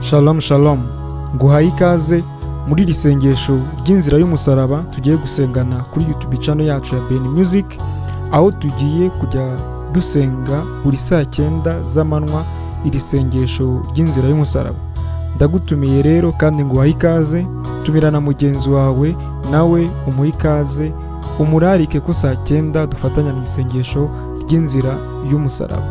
Shalom shalom, nguhaye ikaze muri iri sengesho ry'inzira y'umusaraba tugiye gusengana kuri YouTube channel yacu ya Ben Music, aho tugiye kujya dusenga buri saa 9 z'amanywa iri sengesho ry'inzira y'umusaraba. Ndagutumiye rero kandi nguhaye ikaze, tumira na mugenzi wawe nawe umuha ikaze, umurarike ko saa 9 dufatanya mu isengesho ry'inzira y'umusaraba.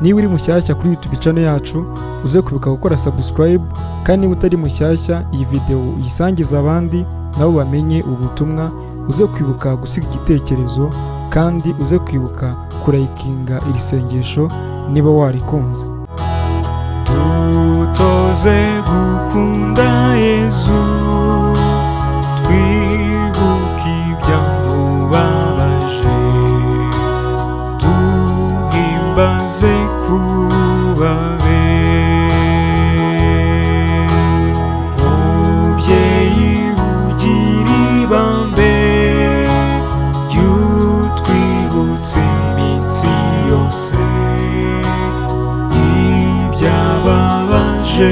Niba uri mushyashya kuri YouTube channel yacu, uze kwibuka gukora subscribe, kandi niba utari mushyashya iyi video uyisangiza abandi nabo bamenye ubutumwa. Uze kwibuka gusiga igitekerezo, kandi uze kwibuka kurayikinga iri sengesho niba warikunze. Dutoze gukunda Yesu, twibuka ibyamubabaje, duhimbaze kubabe. Mubyeyi ugira ibambe, ritwibutsa iminsi yose ibyababaje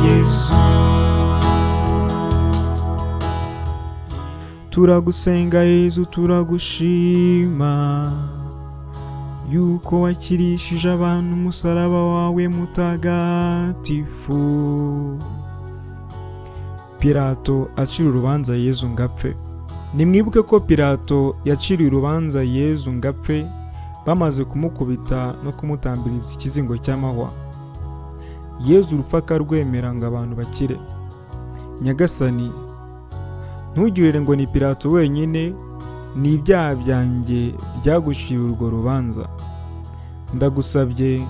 Yesu. Turagusenga Yesu, turagushima yuko wakirishije abantu umusaraba wawe mutagatifu. Pilato acira urubanza Yesu ngapfe. Nimwibuke ko Pilato yaciriye urubanza Yesu ngapfe bamaze kumukubita no kumutambiriza ikizingo cy'amahwa. Yesu urupfa akarwemera ngo abantu bakire. Nyagasani, ntugirire ngo ni Pilato wenyine, ni ibyaha byanjye byaguciye urwo rubanza. Ndagusabye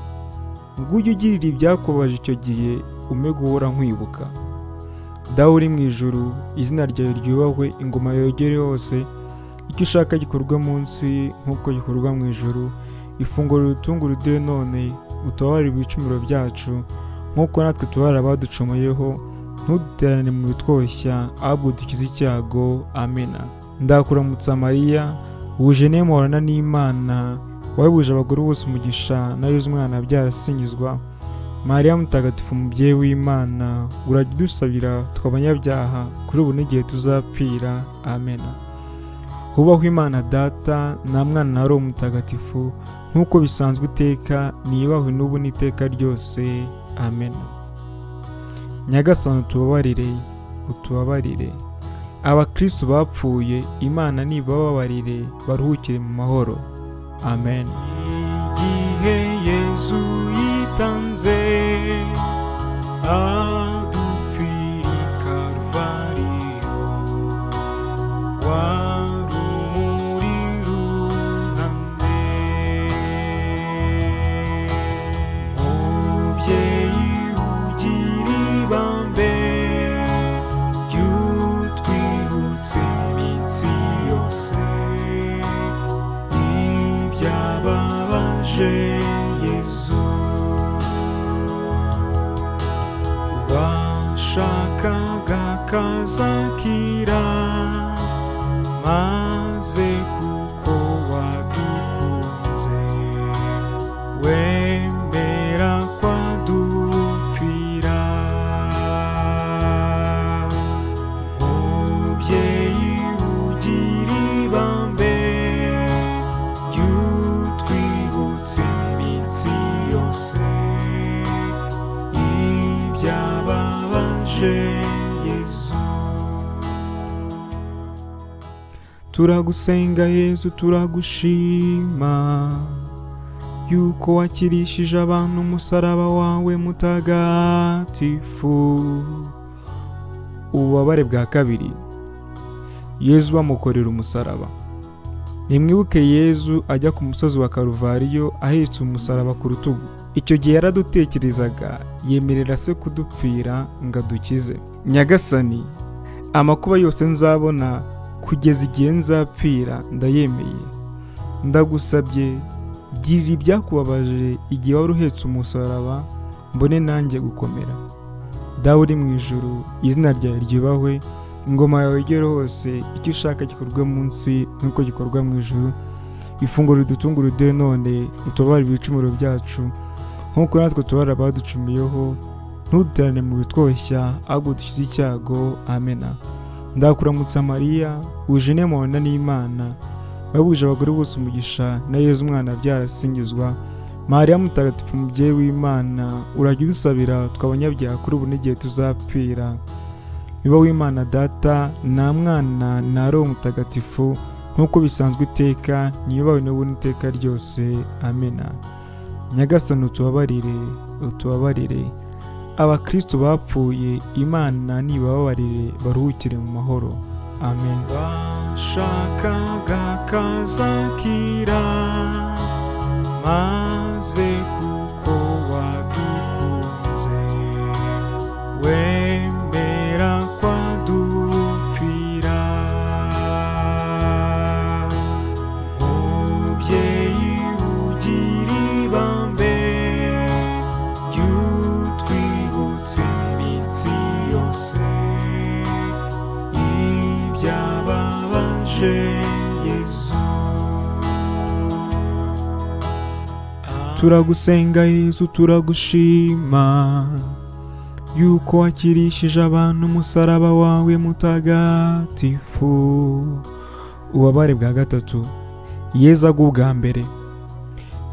ngo ujye ugirira ibyakubabaje icyo gihe ume guhora nkwibuka. Dawe uri mu ijuru, izina ryawe ryubahwe, ingoma yogere hose, icyo ushaka gikorwa munsi nk'uko gikorwa mu ijuru. Ifunguro ritungura uduhe none, utubabarire ibicumuro byacu nk'uko natwe tubabarira abaducumuyeho, ntuduterane mu bitwoshya ahubwo dukize icyago. Amena. Ndakuramutsa Mariya, wuje n'imporana n'Imana, wahebuje abagore bose umugisha, na Yesu umwana byarasingizwa. Mariya mutagatifu, mubyeyi w'Imana, urajya udusabira tw'abanyabyaha kuri ubu n'igihe tuzapfira. Amena. Hubahwe Imana Data na Mwana na Roho Mutagatifu, nk'uko bisanzwe iteka, niyubahwe n'ubu n'iteka ryose. Amena. Nyagasani utubabarire, utubabarire. Abakristo bapfuye, Imana nibababarire baruhukire mu mahoro. Amen. Igihe Yesu yitanze adupfira i Karuvariyo, wari urumuri runamye. Mubyeyi ugira ibambe, ritwibutsa iminsi yose ibyababaje Yesu. Washakaga kazakira, maze kuko wadukunze wemera kwadupfira. Mubyeyi ugira ibambe, ritwibutsa iminsi yose ibyababaje Yesu. Turagusenga Yesu, turagushima yuko wakirishije abantu umusaraba wawe mutagatifu. Ububabare bwa kabiri, Yesu bamukorera umusaraba. Nimwibuke Yesu ajya ku musozi wa Karuvariyo ahetse umusaraba ku rutugu. Icyo gihe yaradutekerezaga, yemerera se kudupfira ngo adukize. Nyagasani, amakuba yose nzabona kugeza igihe nzapfira ndayemeye. Ndagusabye, girira ibyakubabaje igihe wari uhetse umusaraba, mbone nanjye gukomera. Dawe uri mu ijuru, izina ryawe ryubahwe, ingoma yawe igere hose, icyo ushaka gikorwa munsi nk'uko gikorwa mu ijuru. Ifunguro ridutungura uduhe none, utubabarire ibicumuro byacu nk'uko natwe tubabarira abaducumuyeho, ntuduterane mu bitwoshya ahubwo dukize icyago. amena. Ndakuramutsa Mariya, wuje inema n'Imana, wahebuje abagore bose umugisha, na Yesu umwana wabyara asingizwa. Mariya mutagatifu, mubyeyi w'Imana, urajya udusabira tw'abanyabyaha kuri ubu n'igihe tuzapfira. Biba w'Imana Data, na Mwana, na Roho Mutagatifu, nk'uko bisanzwe iteka, niyubawe n'ubu n'iteka ryose. amena. Nyagasani utubabarire, utubabarire. Abakristo bapfuye, Imana nibababarire baruhukire mu mahoro. amen. Washakaga kazakira, maze kuko wadukunze wemera kwadupfira. Mubyeyi ugira ibambe, ritwibutsa iminsi yose ibyababaje Yesu. Turagusenga Yesu, turagushima yuko wakirishije abantu umusaraba wawe mutagatifu. Ububabare bwa gatatu. Yesu agwa ubwa mbere.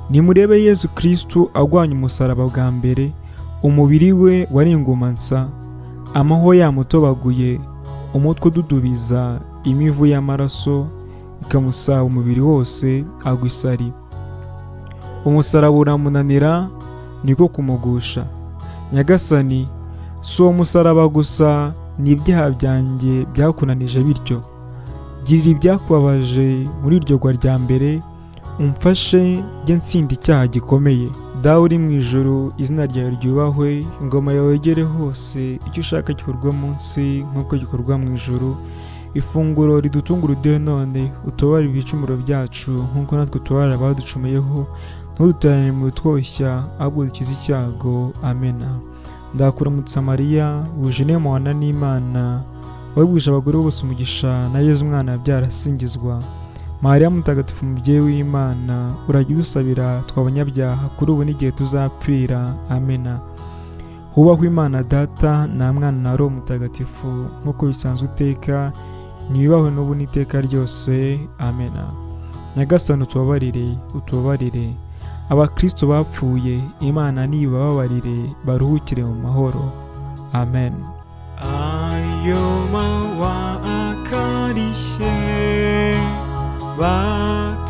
Nimurebe Yesu Kristo agwanya umusaraba bwa mbere, umubiri we wari ingumansa, amaho yamutobaguye, umutwe ududubiza, imivu y'amaraso ikamusaba umubiri wose, agwa isari. Umusaraba uramunanira, niko kumugusha. Nyagasani, si uwo musaraba gusa, n'ibyaha byanjye byakunanije bityo. Girira ibyakubabaje muri iryo gwa rya mbere, umfashe njye ntsinda icyaha gikomeye. Dawe uri mu ijuru, izina ryawe ryubahwe, ingoma yawe yegere hose, icyo ushaka gikorwa munsi nk'uko gikorwa mu ijuru. Ifunguro ridutungura uduhe none, utubabarire ibicumuro byacu nk'uko natwe tubabarira abaducumuyeho, ntuduterane mu bitwoshya ahubwo dukize icyago. amena. Ndakuramutsa Mariya, wuje inema n'Imana, wahebuje abagore bose umugisha, na Yesu umwana wabyara asingizwa. Mariya mutagatifu, mubyeyi w'Imana, urajya udusabira tw'abanyabyaha kuri ubu n'igihe tuzapfira. amena. Hubahwe Imana Data, na Mwana, na Roho Mutagatifu, nk'uko bisanzwe iteka, niyubahwe n'ubu n'iteka ryose. amena. Nyagasani utubabarire, utubabarire. Abakristo bapfuye, Imana nibababarire baruhukire mu mahoro. amen. Ayo mawa akarishye,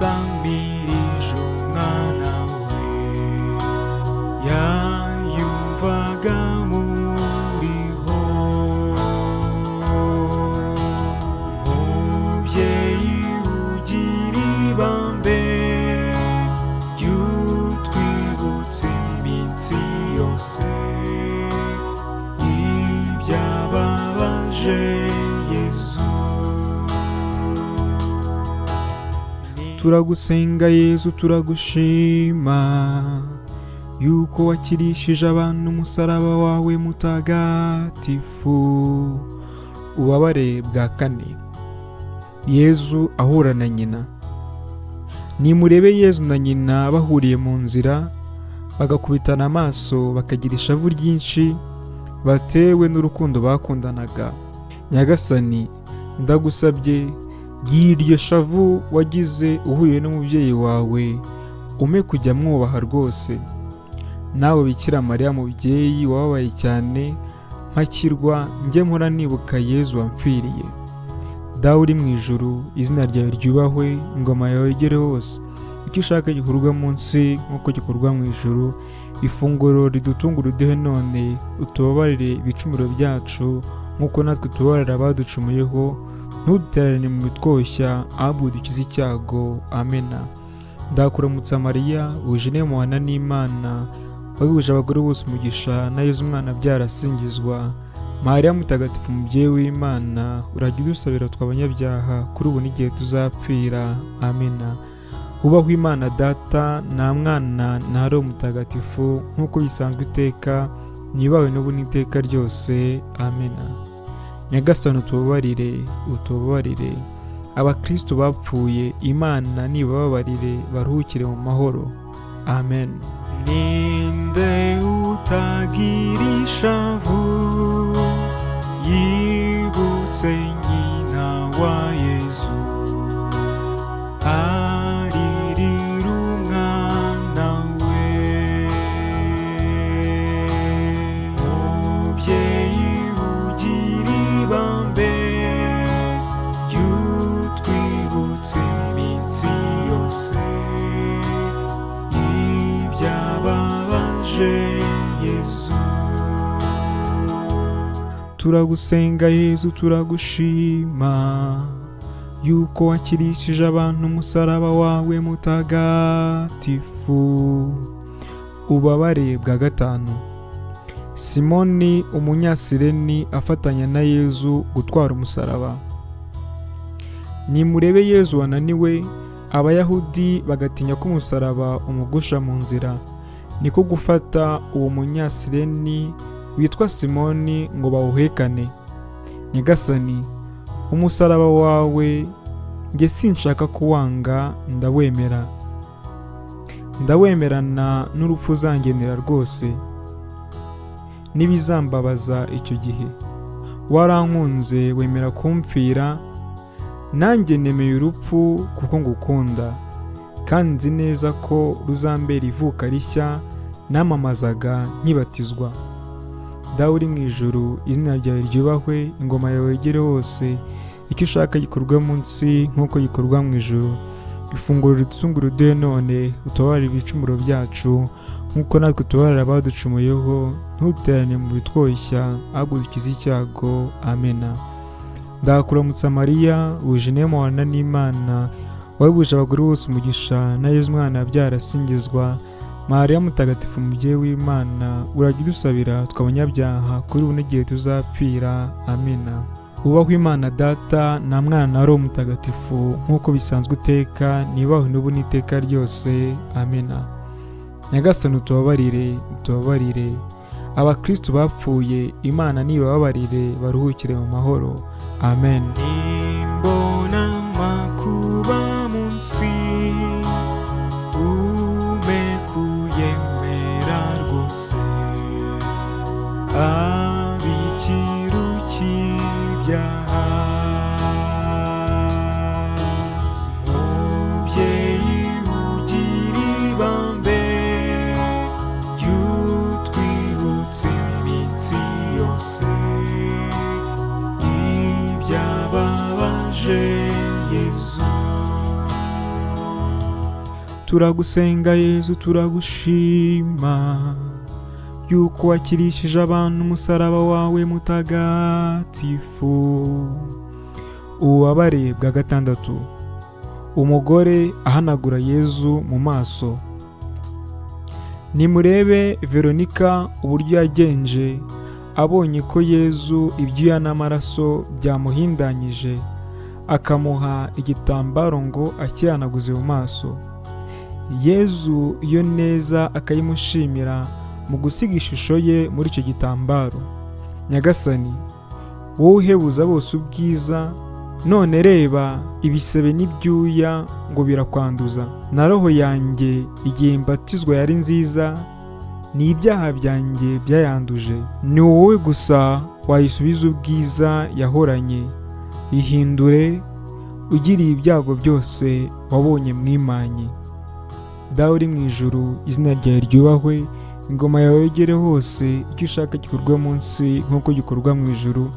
batamirije umwana we, yayumvaga muriho. Mubyeyi ugira ibambe, ritwibutsa iminsi yose ibyababaje Yesu. Turagusenga Yesu, turagushima yuko wakirishije abantu umusaraba wawe mutagatifu. Ububabare bwa kane. Yesu ahura na nyina. Nimurebe Yesu na nyina bahuriye mu nzira, bagakubitana amaso, bakagira ishavu ryinshi, batewe n'urukundo bakundanaga. Nyagasani, ndagusabye, gira iryo shavu wagize uhuye n'umubyeyi wawe, ume kujya mwubaha rwose. Nawe Bikira Mariya, mubyeyi wababaye cyane, mpakirwa njye mpora nibuka Yesu wamfiriye. Dawe uri mu ijuru, izina ryawe ryubahwe, ingoma yawe yegere hose, icyo ushaka gikorwa munsi nk'uko gikorwa mu ijuru. Ifunguro ridutungura uduhe none, utubabarire ibicumuro byacu nk'uko natwe tubabarira abaducumuyeho, ntuduterane mu bitwoshya ahubwo dukize icyago. amena. Ndakuramutsa Mariya, wuje inema n'Imana, wahebuje abagore bose umugisha, na Yesu umwana wabyara asingizwa. Mariya mutagatifu, mubyeyi w'Imana, urajya udusabira tw'abanyabyaha kuri ubu n'igihe tuzapfira. amena. Hubahwe Imana Data, na Mwana, na Roho Mutagatifu, nk'uko bisanzwe iteka, niyubahwe n'ubu n'iteka ryose. amena. Nyagasani utubabarire, utubabarire. Abakristo bapfuye, Imana nibababarire baruhukire mu mahoro. amen. Ninde utagira ishavu yibutse nyina wa Yesu aririra umwana we. Mubyeyi ugira ibambe ry'utwibutsa iminsi yose ibyababaje Yesu. Turagusenga Yesu, turagushima yuko wakirishije abantu umusaraba wawe mutagatifu. Ububabare bwa gatanu. Simoni umunyasireni afatanya na Yesu gutwara umusaraba. Nimurebe Yesu wananiwe, Abayahudi bagatinya ko umusaraba umugusha mu nzira, niko gufata uwo munyasireni witwa Simoni ngo bawuhekane. Nyagasani, umusaraba wawe njye sinshaka kuwanga, ndawemerana n'urupfu uzangenera rwose n'ibizambabaza icyo gihe. Warankunze wemera kumpfira, nanjye nemeye urupfu kuko ngukunda, kandi nzi neza ko ruzambera ivuka rishya namamazaga nkibatizwa. Dawe uri mu ijuru, izina ryawe ryubahwe, ingoma yawe igere hose, icyo ushaka gikorwa munsi nk'uko gikorwa mu ijuru. Ifunguro ridutungura uduhe none, utubabarire ibicumuro byacu nk'uko natwe tubabarira abaducumuyeho, ntuterane mu bitwoshya ahubwo dukize icyago. Amena. Ndakuramutsa Mariya, wuje inema n'Imana, wahebuje abagore bose umugisha, na Yesu umwana yabyara asingizwa. Mariya mutagatifu, umubyeyi w'Imana, urajya udusabira tw'abanyabyaha kuri ubu n'igihe tuzapfira. Amena. Wubahwe Imana Data na Mwana na Roho Mutagatifu, nk'uko bisanzwe iteka, nibahwe n'ubu n'iteka ryose. Amena. Nyagasani utubabarire. Abakristo bapfuye, Imana nibababarire baruhukire mu mahoro. Amen. Nimbona makuba munsi, umekuyemera rwose, ab'ikiru cy'ibyaha. Mubyeyi ugira ibambe ry'utwibutsa iminsi yose ibyababaje Yesu. Turagusenga Yesu, turagushima yuko wakirishije abantu umusaraba wawe mutagatifu. Ububabare bwa gatandatu. Umugore ahanagura Yesu mu maso. Nimurebe Veronica uburyo yagenje abonye ko Yesu ibyuya n'amaraso byamuhindanyije, akamuha igitambaro ngo akihanaguze mu maso. Yesu iyo neza akayimushimira mu gusiga ishusho ye muri icyo gitambaro. Nyagasani, wowe uhebuza bose ubwiza, none reba ibisebe n'ibyuya ngo birakwanduza. Na roho yanjye igihe mbatizwa yari nziza, ni ibyaha byanjye byayanduje. Ni wowe gusa wayisubiza ubwiza yahoranye. Ihindure ugiriye ibyago byose wabonye mwimanye. Dawe uri mu ijuru, izina ryawe ryubahwe, ingoma yawe igere hose, icyo ushaka gikorwa munsi nk'uko gikorwa mu ijuru.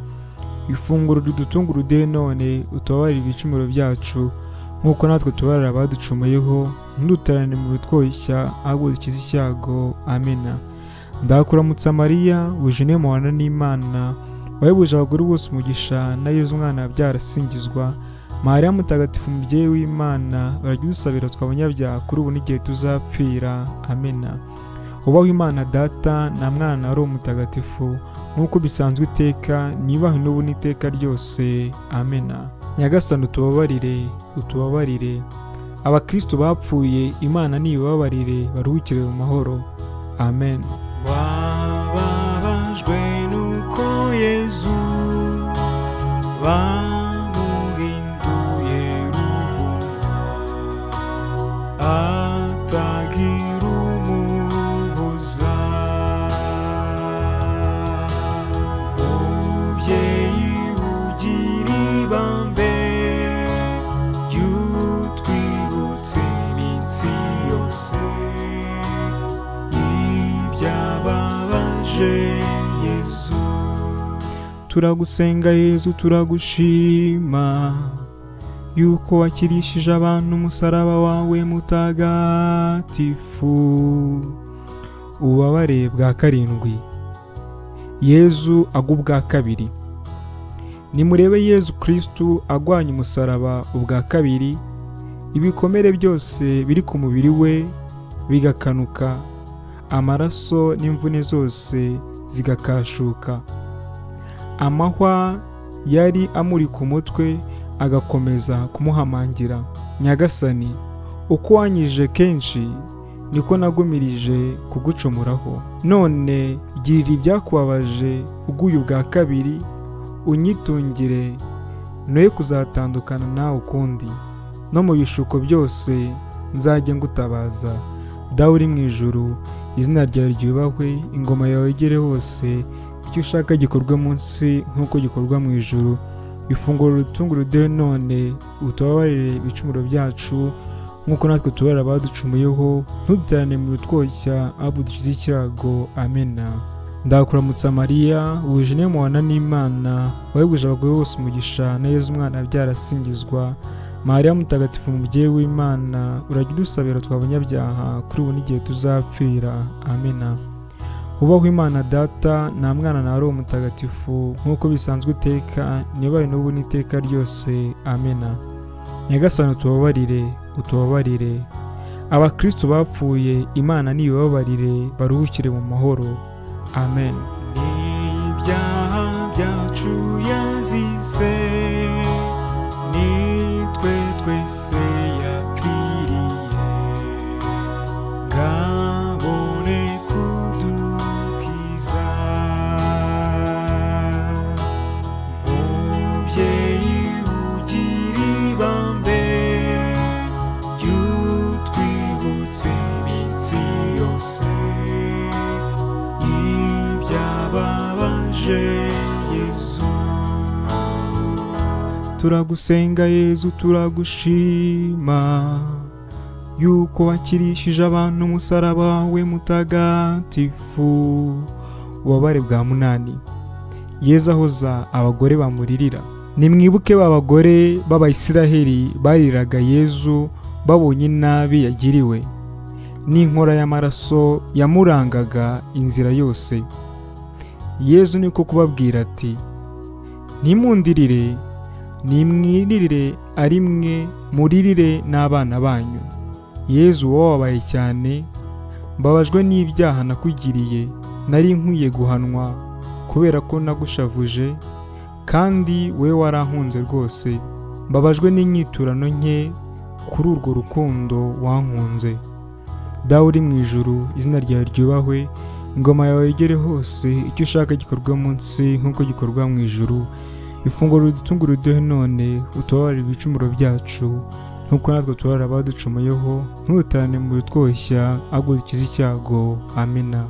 Ifunguro ridutungura uduhe none, utubabarire ibicumuro byacu nk'uko natwe tubabarira abaducumuyeho, ntuduterane mu bitwoshya ahubwo dukize icyago. Amena. Ndakuramutsa Mariya, wuje inema n'Imana, wahebuje abagore bose umugisha, na Yesu umwana yabyara asingizwa. Mariya mutagatifu, umubyeyi w'Imana, urajya udusabira tw'abanyabyaha kuri ubu n'igihe tuzapfira. Amena. Wubahwe Imana Data na Mwana na Roho Mutagatifu, nk'uko bisanzwe iteka, nibahwe n'ubu n'iteka ryose. Amena. Nyagasani utubabarire. Abakristo bapfuye, Imana nibababarire baruhukire mu mahoro. Amen. Wababajwe nuko Yesu bamuhinduye ruvumwa, atagira umuhoza. turagusenga Yezu, turagushima yuko wakirishije abantu umusaraba wawe mutagatifu. Ububabare bwa karindwi. Yezu agwa ubwa kabiri. Nimurebe Yezu Kristu agwanya umusaraba ubwa kabiri, ibikomere byose biri ku mubiri we bigakanuka, amaraso n'imvune zose zigakashuka. Amahwa yari amuri ku mutwe agakomeza kumuhamangira. Nyagasani, uko wanyije kenshi niko nagumirije kugucumuraho. None girira ibyakubabaje uguye ubwa kabiri, unyitungire noye kuzatandukana nawe ukundi. No mu bishuko byose nzajye ngutabaza. Dawe uri mu ijuru, izina ryawe ryubahwe, ingoma yawe igere hose, icyo ushaka gikorwe munsi nk'uko gikorwa mu ijuru. Ifunguro ritungura uduhe none, utubabarire ibicumuro byacu nk'uko natwe tubarira abaducumuyeho, ntuduterane mu bitwoshya ahubwo dukize icyago. Amena. Ndakuramutsa Mariya, wuje inema n'Imana, wahebuje abagore bose umugisha, na Yezu umwana wabyara asingizwa. Mariya mutagatifu, mubyeyi w'Imana, urajya udusabira tw'abanyabyaha kuri ubu n'igihe tuzapfira. Amena. Hubahwe Imana Data, nta Mwana na Roho Mutagatifu, nk'uko bisanzwe iteka, nibaye n'ubu n'iteka ryose. Amena. Nyagasani, utubabarire, utubabarire. Abakristo bapfuye, Imana nibababarire, baruhukire mu mahoro. Amen. N'ibyaha byacu yazize, nitwe twese yapfiriye, ngabone kudukiza. Mubyeyi ugira ibambe, ritwibutsa iminsi yose ibyababaje Yezu. Turagusenga Yezu, turagushima yuko wakirishije abantu umusaraba wawe mutagatifu. Ububabare bwa munani. Yezu ahoza abagore bamuririra. Nimwibuke ba bagore b'Abayisiraheli bariraga Yezu babonye inabi yagiriwe, n'inkora y'amaraso yamurangaga inzira yose. Yezu niko kubabwira ati, ntimundirire, nimwiririre ari mwe, muririre n'abana banyu. Yezu wababaye cyane, mbabajwe n'ibyaha nakugiriye, nari nkwiye guhanwa kubera ko nagushavuje, kandi we warankunze rwose. Mbabajwe n'inyiturano nke kuri urwo rukundo wankunze. Dawe uri mu ijuru, izina ryawe ryubahwe, ingoma yawe igere hose, icyo ushaka gikorwa munsi nk'uko gikorwa mu ijuru. Ifunguro ridutungura uduhe none, utubabarire ibicumuro byacu nk'uko natwe tubarira abaducumuyeho, ntuduterane mu bitwoshya ahubwo dukize icyago. Amena.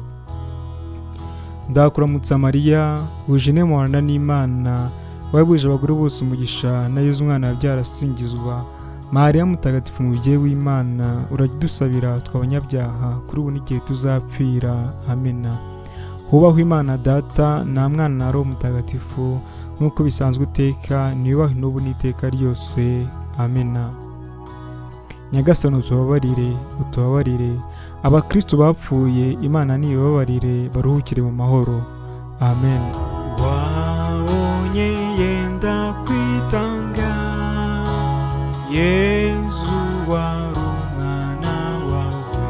Ndakuramutsa Mariya, wuje inema n'Imana, wahebuje abagore bose umugisha, na Yezu umwana wabyara asingizwa. Mariya mutagatifu, mubyeyi w'Imana, urajya udusabira tw'abanyabyaha kuri ubu n'igihe tuzapfira. Amena. Hubahwe Imana Data, nta Mwana na Roho Mutagatifu, nk'uko bisanzwe iteka, niyubahwe n'ubu n'iteka ryose. Amena. Nyagasani, utubabarire, utubabarire. Abakristo bapfuye, Imana nibabarire, baruhukire mu mahoro. Amen. Wabonye yenda kwitanga, Yezu wari umwana wawe,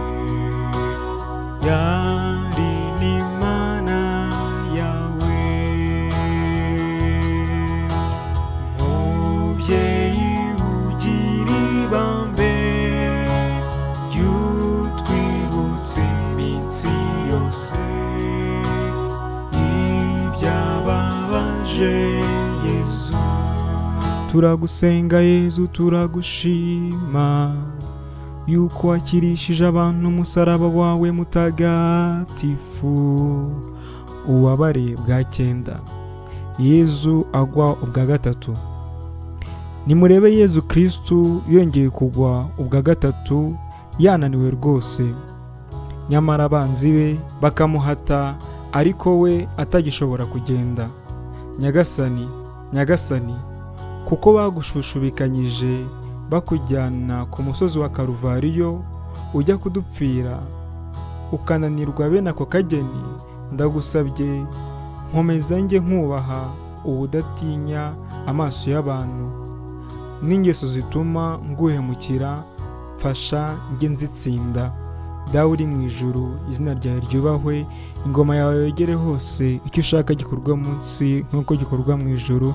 yari n'Imana yawe. Mubyeyi ugira ibambe, ritwibutsa iminsi yose ibyababaje Yezu. Turagusenga Yezu, turagushima yuko wakirishije abantu umusaraba wawe mutagatifu. Ububabare bwa 9. Yezu agwa ubwa gatatu. Nimurebe Yezu Kristu yongeye kugwa ubwa gatatu, yananiwe rwose. Nyamara abanzi be bakamuhata, ariko we atagishobora kugenda. Nyagasani, Nyagasani, kuko bagushushubikanyije bakujyana ku musozi wa Karuvariyo ujya kudupfira, ukananirwa bene ako kageni, ndagusabye nkomeza njye nkubaha ubudatinya amaso y'abantu n'ingeso zituma nguhemukira, mfasha njye nzitsinda. Dawe uri mu ijuru, izina ryawe ryubahwe, ingoma yawe yogere hose, icyo ushaka gikorwa munsi nk'uko gikorwa mu ijuru.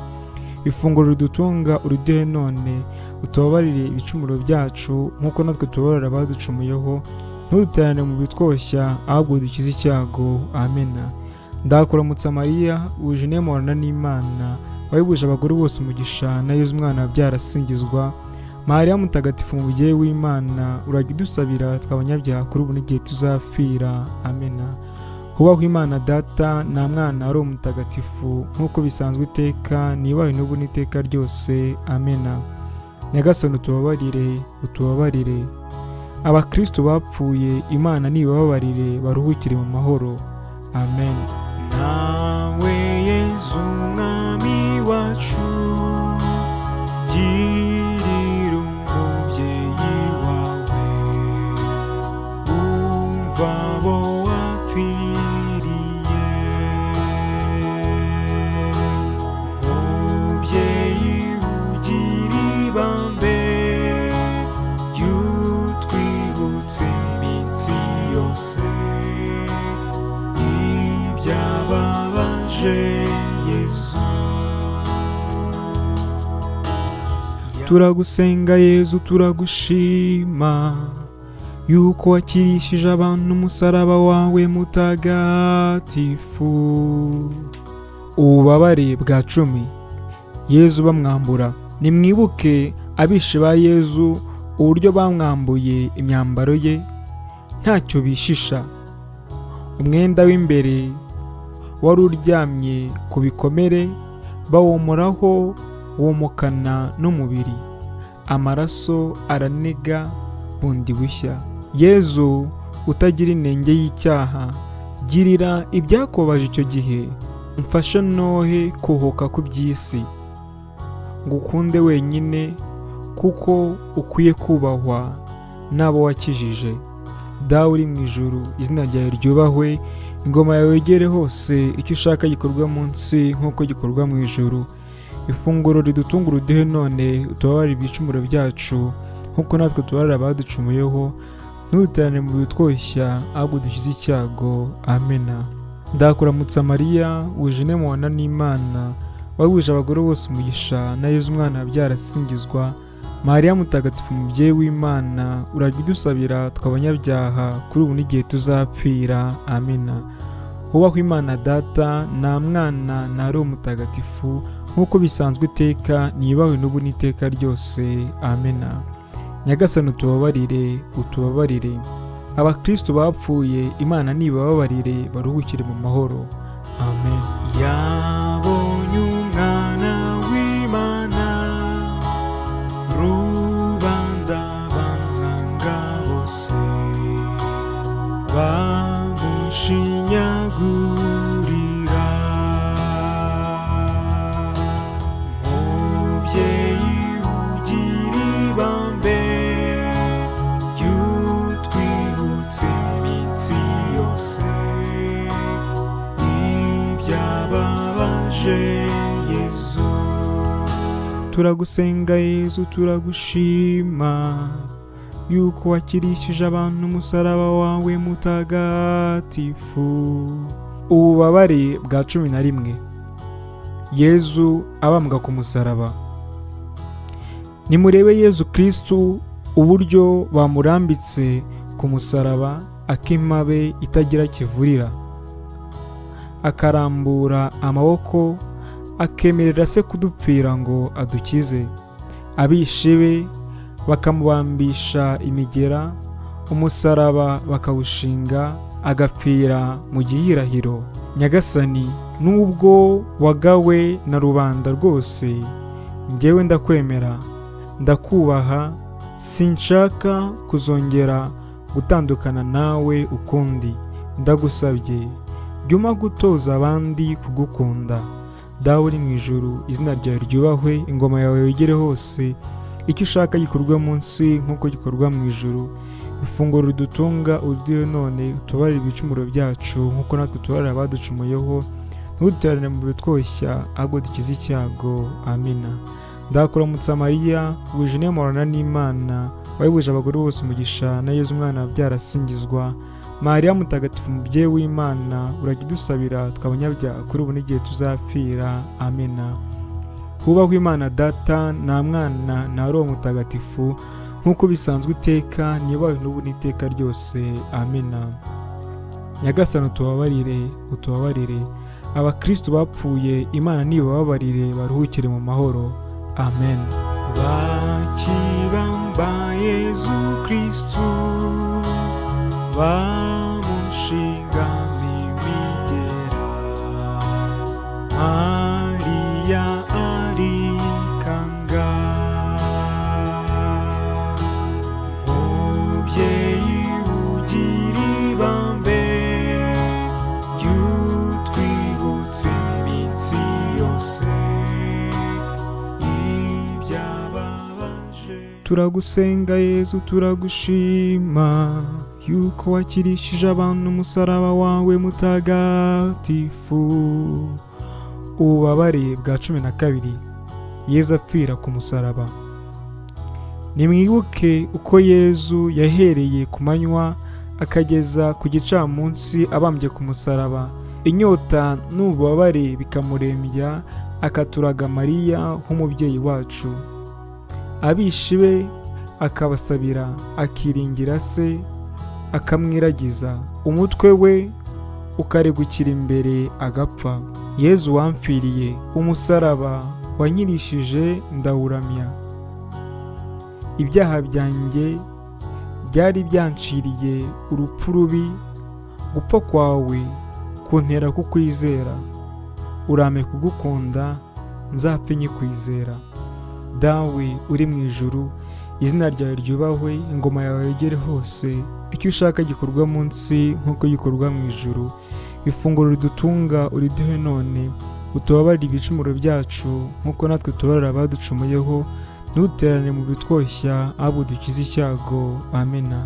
Ifunguro ridutunga uriduhe none, utubabarire ibicumuro byacu nk'uko natwe tubabarira abaducumuyeho, ntuduterane mu bitwoshya ahubwo dukize icyago. Amena. Ndakuramutsa Mariya, wuje inema n'Imana, wahebuje abagore bose umugisha, na Yesu umwana wabyara asingizwa. Mariya mutagatifu, mubyeyi w'Imana, urajya udusabira tw'abanyabyaha kuri ubu n'igihe tuzapfira. Amena. Hubahwe Imana Data na Mwana ari umutagatifu, nk'uko bisanzwe iteka, nibawe n'ubu n'iteka ryose. Amena. Nyagasani utubabarire, utubabarire. Abakristo bapfuye, Imana nibababarire baruhukire mu mahoro. Amen. Nawe Yezu mwami wacu, girira umubyeyi wawe, umva abo wapfiriye. Mubyeyi ugira ibambe, ritwibutsa iminsi yose ibyababaje Yesu. Turagusenga Yezu, turagushima yuko wakirishije abantu umusaraba wawe mutagatifu. Ububabare bwa 10. Yezu bamwambura. Nimwibuke abishe ba Yezu uburyo bamwambuye imyambaro ye ntacyo bishisha. Umwenda w'imbere wari uryamye ku bikomere, bawomoraho womokana n'umubiri, amaraso aranega bundi bushya. Yezu utagira inenge y'icyaha, girira ibyakubabaje icyo gihe, mfasha nohe kuhoka ku by'isi, ngukunde wenyine kuko ukwiye kubahwa n'abo wakijije. Dawe uri mu ijuru, izina ryawe ryubahwe, ingoma yawe yegere hose, icyo ushaka gikorwa munsi nk'uko gikorwa mu ijuru. Ifunguro ridutunga uriduhe none, utubabarire ibicumuro byacu nk'uko natwe tubabarira abaducumuyeho, ntuduterane mu bitwoshya ahubwo dukize icyago. Amena. Ndakuramutsa Mariya, wuje inema n'Imana, wahebuje abagore bose umugisha, na Yesu umwana wabyara asingizwa. Mariya mutagatifu, mubyeyi w'Imana, urajya udusabira tw'abanyabyaha kuri ubu n'igihe tuzapfira. Amena. Hubahwe Imana Data na Mwana na ari umutagatifu, nk'uko bisanzwe iteka, nibawe n'ubu n'iteka ryose. Amena. Nyagasani utubabarire, utubabarire. Abakristo bapfuye, Imana nibababarire baruhukire mu mahoro. Amen. Yabonye umwana w'Imana, rubanda bamwanga bose, bamushinyagurira. Mubyeyi ugira ibambe, ritwibutsa iminsi yose ibyababaje Yesu. Turagusenga Yezu, turagushima yuko wakirishije abantu umusaraba wawe mutagatifu. Ububabare bwa 11. Yezu abambwa ku musaraba. Nimurebe Yezu Kristu uburyo bamurambitse ku musaraba, akimpabe itagira kivurira, akarambura amaboko, akemerera se kudupfira ngo adukize. Abishe be bakamubambisha imigera, umusaraba bakawushinga, agapfira mu gihirahiro. Nyagasani, nubwo wagawe na rubanda rwose, njyewe ndakwemera, ndakubaha, sinshaka kuzongera gutandukana nawe ukundi. Ndagusabye, jya gutoza abandi kugukunda, dawe uri mu ijuru, izina ryawe ryubahwe, ingoma yawe yegere hose, icyo ushaka gikorwa munsi nk'uko gikorwa mu ijuru. Ifunguro ridutunga uduhe none, utubabarire ibicumuro byacu nk'uko natwe tubabarira abaducumuyeho, ntuduterane mu bitwoshya ahubwo dukize icyago. Amina. Ndakuramutsa Mariya, wuje inema n'Imana, wahebuje abagore bose umugisha, na Yesu umwana wabyara asingizwa. Mariya mutagatifu, mubyeyi w'Imana, urajya udusabira tw'abanyabyaha kuri ubu n'igihe tuzapfira. Amina. Hubahwe Imana Data na Mwana na Roho Mutagatifu, nk'uko bisanzwe iteka, nibahwe n'ubu n'iteka ryose. Amina. Nyagasani utubabarire, abakristo bapfuye, Imana nibababarire baruhukire mu mahoro. Amen. Bakibamba Yesu Kristo, bamushinga n'imigera, Mariya arikanga, Mubyeyi ugira ibambe, ritwibutsa iminsi yose ibyababaje. Turagusenga Yesu, turagushima yuko wakirishije abantu umusaraba wawe mutagatifu. Ububabare bwa 12, Yezu apfira ku musaraba. Nimwibuke uko Yezu yahereye ku manywa akageza ku gicamunsi abambye ku musaraba, inyota n'ububabare bikamurembya, akaturaga Mariya nk'umubyeyi wacu. Abishi be akabasabira, akiringira se, akamwiragiza, umutwe we ukaregukira imbere agapfa. Yezu wamfiriye, umusaraba wanyirishije ndawuramya. Ibyaha byanjye byari byanciriye urupfu rubi, gupfa kwawe kuntera kukwizera. Urame kugukunda, nzapfe nyikwizera. Dawe uri mu ijuru, izina ryawe ryubahwe, ingoma yawe yegere hose, icyo ushaka gikorwa munsi nk'uko gikorwa mu ijuru. Ifunguro ridutunga uriduhe none, utubabarire ibicumuro byacu nk'uko natwe tubabarira abaducumuyeho, ntuduterane mu bitwoshya ahubwo dukize icyago. Amina.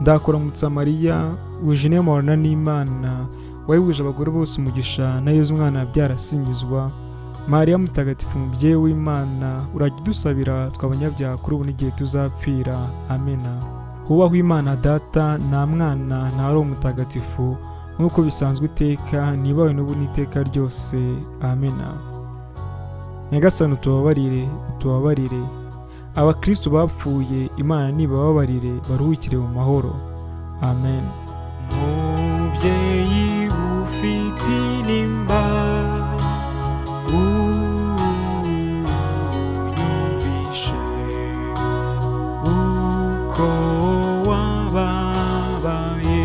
Ndakuramutsa Mariya, wuje inema n'Imana, wahebuje abagore bose umugisha, na Yesu umwana wabyara asingizwa. Mariya mutagatifu, mubyeyi w'Imana, urajya udusabira tw'abanyabyaha kuri ubu n'igihe tuzapfira. Amina. Hubahwe Imana Data na Mwana na Roho Mutagatifu, nk'uko bisanzwe iteka, nibahwe n'ubu n'iteka ryose. Amina. Nyagasani utubabarire, abakristo bapfuye, Imana nibababarire baruhukire mu mahoro. Amen. Mubyeyi ufite inimba, unyumvishe uko wababaye.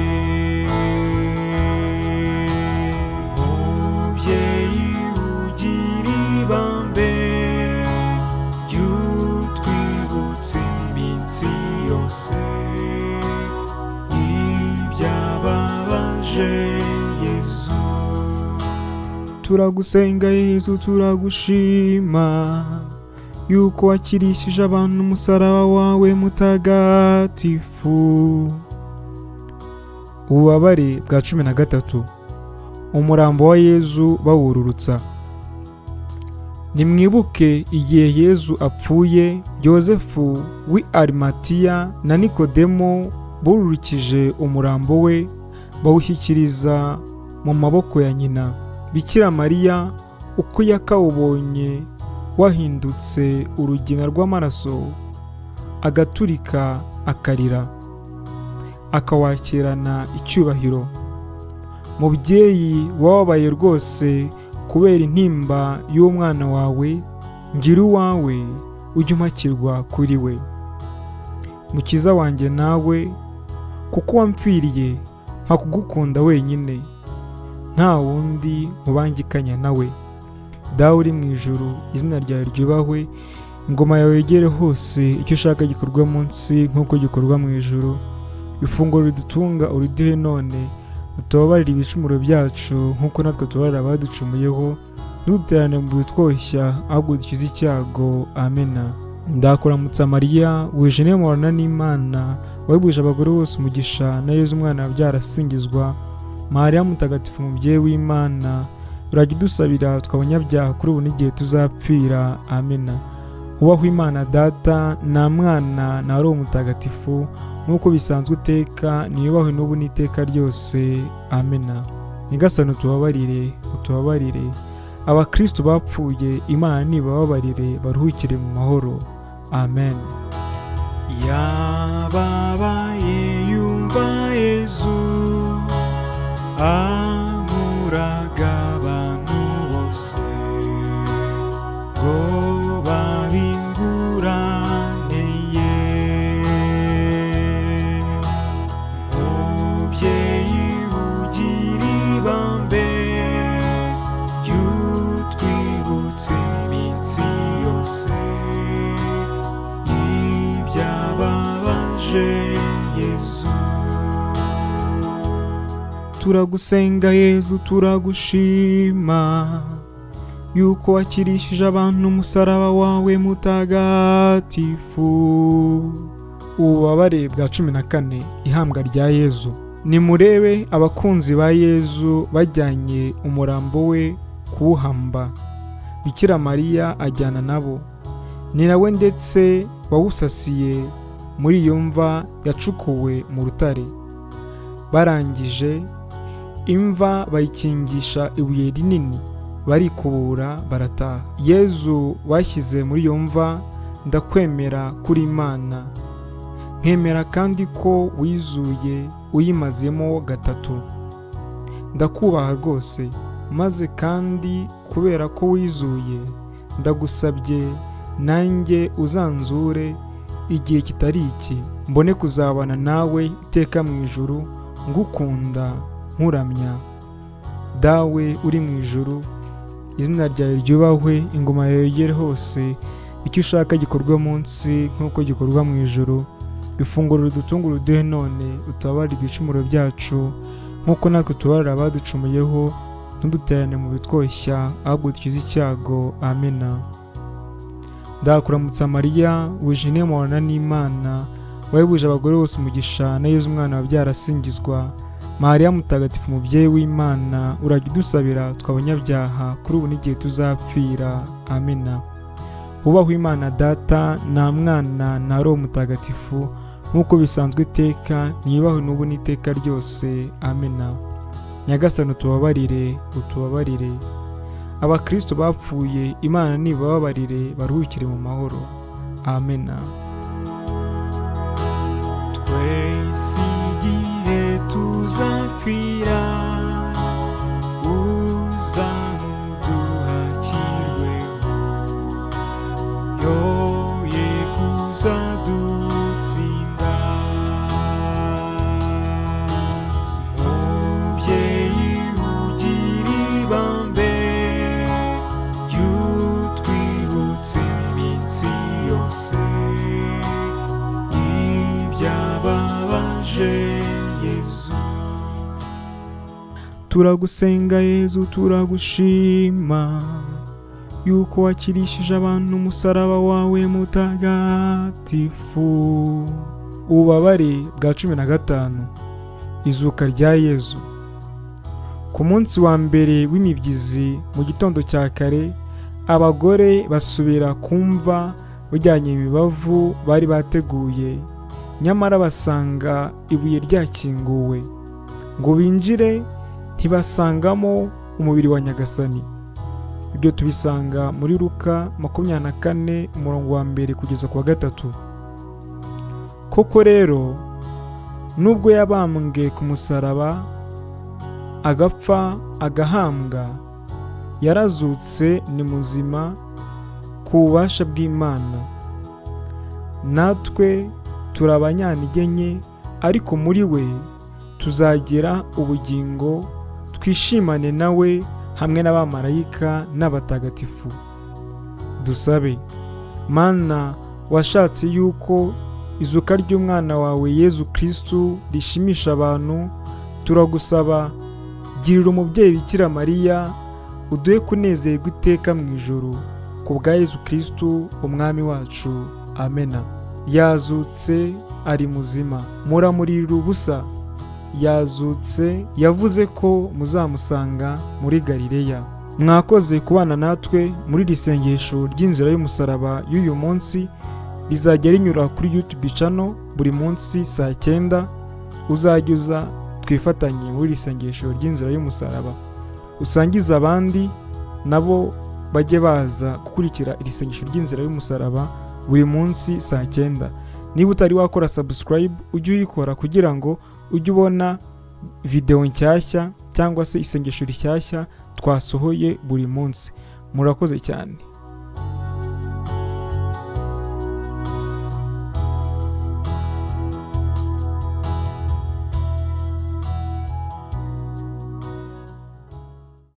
Mubyeyi ugira ibambe, ritwibutsa iminsi yose ibyababaje Yezu. Turagusenga Yesu, turagushima yuko wakirishije abantu umusaraba wawe mutagatifu. Ububabare bwa 13, umurambo wa Yezu bawururutsa. Nimwibuke igihe Yezu apfuye, Yozefu w'i Arimatiya na Nikodemo bururukije umurambo we, bawushyikiriza mu maboko ya nyina. Bikira Mariya uko yakawubonye wahindutse urugina rw'amaraso, agaturika akarira, akawakirana icyubahiro. Mubyeyi wababaye rwose kubera intimba y'umwana wawe, ngira uwawe ujye umpakirwa kuri we. Mukiza wanjye nawe, kuko wampfiriye nka kugukunda wenyine, nta wundi mubangikanya nawe. Dawe uri mu ijuru, izina ryawe ryubahwe, ingoma yawe yegere hose, icyo ushaka gikorwa munsi nk'uko gikorwa mu ijuru. Ifunguro ridutunga uriduhe none, utubabarire ibicumuro byacu nk'uko natwe tubabarira abaducumuyeho, ntuduterane mu bitwoshya ahubwo dukize icyago. Amena. Ndakuramutsa Mariya, wuje muhorana n'Imana, wahebuje abagore bose umugisha, na Yesu umwana wabyara asingizwa. Mariya mutagatifu, mubyeyi w'Imana, urajya udusabira tw'abanyabyaha kuri ubu n'igihe tuzapfira. Amena. Ubahwe Imana Data, na Mwana, na Roho Mutagatifu, nk'uko bisanzwe iteka, niyubahwe n'ubu n'iteka ryose. Amena. Nyagasani utubabarire, utubabarire. Abakristo bapfuye, Imana nibababarire, baruhukire mu mahoro. Amen. Yababaye yumva Yesu, amuraga abantu bose, ngo babinguraneye. Mubyeyi ugira ibambe, ritwibutsa iminsi yose, ibyababaje Yesu. Turagusenga Yesu, turagushima yuko wakirishije abantu umusaraba wawe mutagatifu. Ububabare bwa 14, ihambwa rya Yesu. Nimurebe abakunzi ba Yesu bajyanye umurambo we kuwuhamba. Bikira Mariya ajyana nabo, ni nawe ndetse wawusasiye muri iyo mva yacukuwe mu rutare. Barangije imva bayikingisha ibuye rinini, barikubura barataha. Yesu bashyize muri iyo mva, ndakwemera kuri Imana, nkemera kandi ko wizuye uyimazemo gatatu. Ndakubaha rwose, maze kandi kubera ko wizuye, ndagusabye nanjye uzanzure igihe kitari iki, mbone kuzabana nawe iteka mu ijuru, ngukunda nkuramya. Dawe uri mu ijuru, izina ryawe ryubahwe, ingoma yawe yegere hose, icyo ushaka gikorwa munsi nk'uko gikorwa mu ijuru. Ifunguro ridutunga uduhe none, utubabarire ibicumuro byacu nk'uko natwe tubabarira abaducumuyeho, ntuduterane mu bitwoshya ahubwo dukize icyago. Amena. Ndakuramutsa Mariya, wuje muhorana n'Imana, wahebuje abagore bose umugisha, na Yesu umwana wabyara asingizwa. Mariya mutagatifu, mubyeyi w'Imana, urajya udusabira tw'abanyabyaha kuri ubu n'igihe tuzapfira. Amena. Ubahwe Imana Data, na Mwana, na Roho Mutagatifu, nk'uko bisanzwe iteka, niyubahwe n'ubu n'iteka ryose. Amena. Nyagasani utubabarire, utubabarire. Abakristo bapfuye, Imana nibababarire, baruhukire mu mahoro. Amena. Twese igihe tuzapfira, uzamuduhakirweho, yoye kuzadutsinda. Mubyeyi ugira ibambe, ritwibutsa iminsi yose, ibyababaje Yesu. Turagusenga Yesu, turagushima yuko wakirishije abantu umusaraba wawe mutagatifu. Ububabare bwa 15, izuka rya Yesu. Ku munsi wa mbere w'imibyizi, mu gitondo cya kare, abagore basubira kumva bajyanye ibibavu bari bateguye, nyamara basanga ibuye ryakinguwe. Ngo binjire, ntibasangamo umubiri wa Nyagasani. Ibyo tubisanga muri Luka 24, umurongo wa 1 kugeza ku wa 3. Koko rero, nubwo yabambwe ku musaraba, agapfa agahambwa, yarazutse, ni muzima ku bubasha bw'Imana. Natwe turi abanyantege nke, ariko muri we tuzagira ubugingo, twishimane nawe hamwe n'abamarayika n'abatagatifu. Dusabe. Mana, washatse yuko izuka ry'umwana wawe Yesu Kristo rishimisha abantu, turagusaba, girira umubyeyi Bikira Mariya uduhe kunezerwa iteka mu ijuru ku bwa Yesu Kristo umwami wacu. Amena. Yazutse ari muzima, muramurira ubusa. Yazutse, yavuze ko muzamusanga muri Galileya. Mwakoze kubana natwe muri iri sengesho ry'inzira y'umusaraba y'uyu munsi. Rizajya rinyura kuri YouTube channel buri munsi saa 9. Uzajya uza twifatanye muri iri sengesho ry'inzira y'umusaraba, usangiza abandi nabo bajye baza gukurikira iri sengesho ry'inzira y'umusaraba buri munsi saa 9. Niba utari wakora subscribe, ujye uyikora kugira ngo ujye ubona video nshyashya cyangwa se isengesho rishyashya twasohoye buri munsi. Murakoze cyane.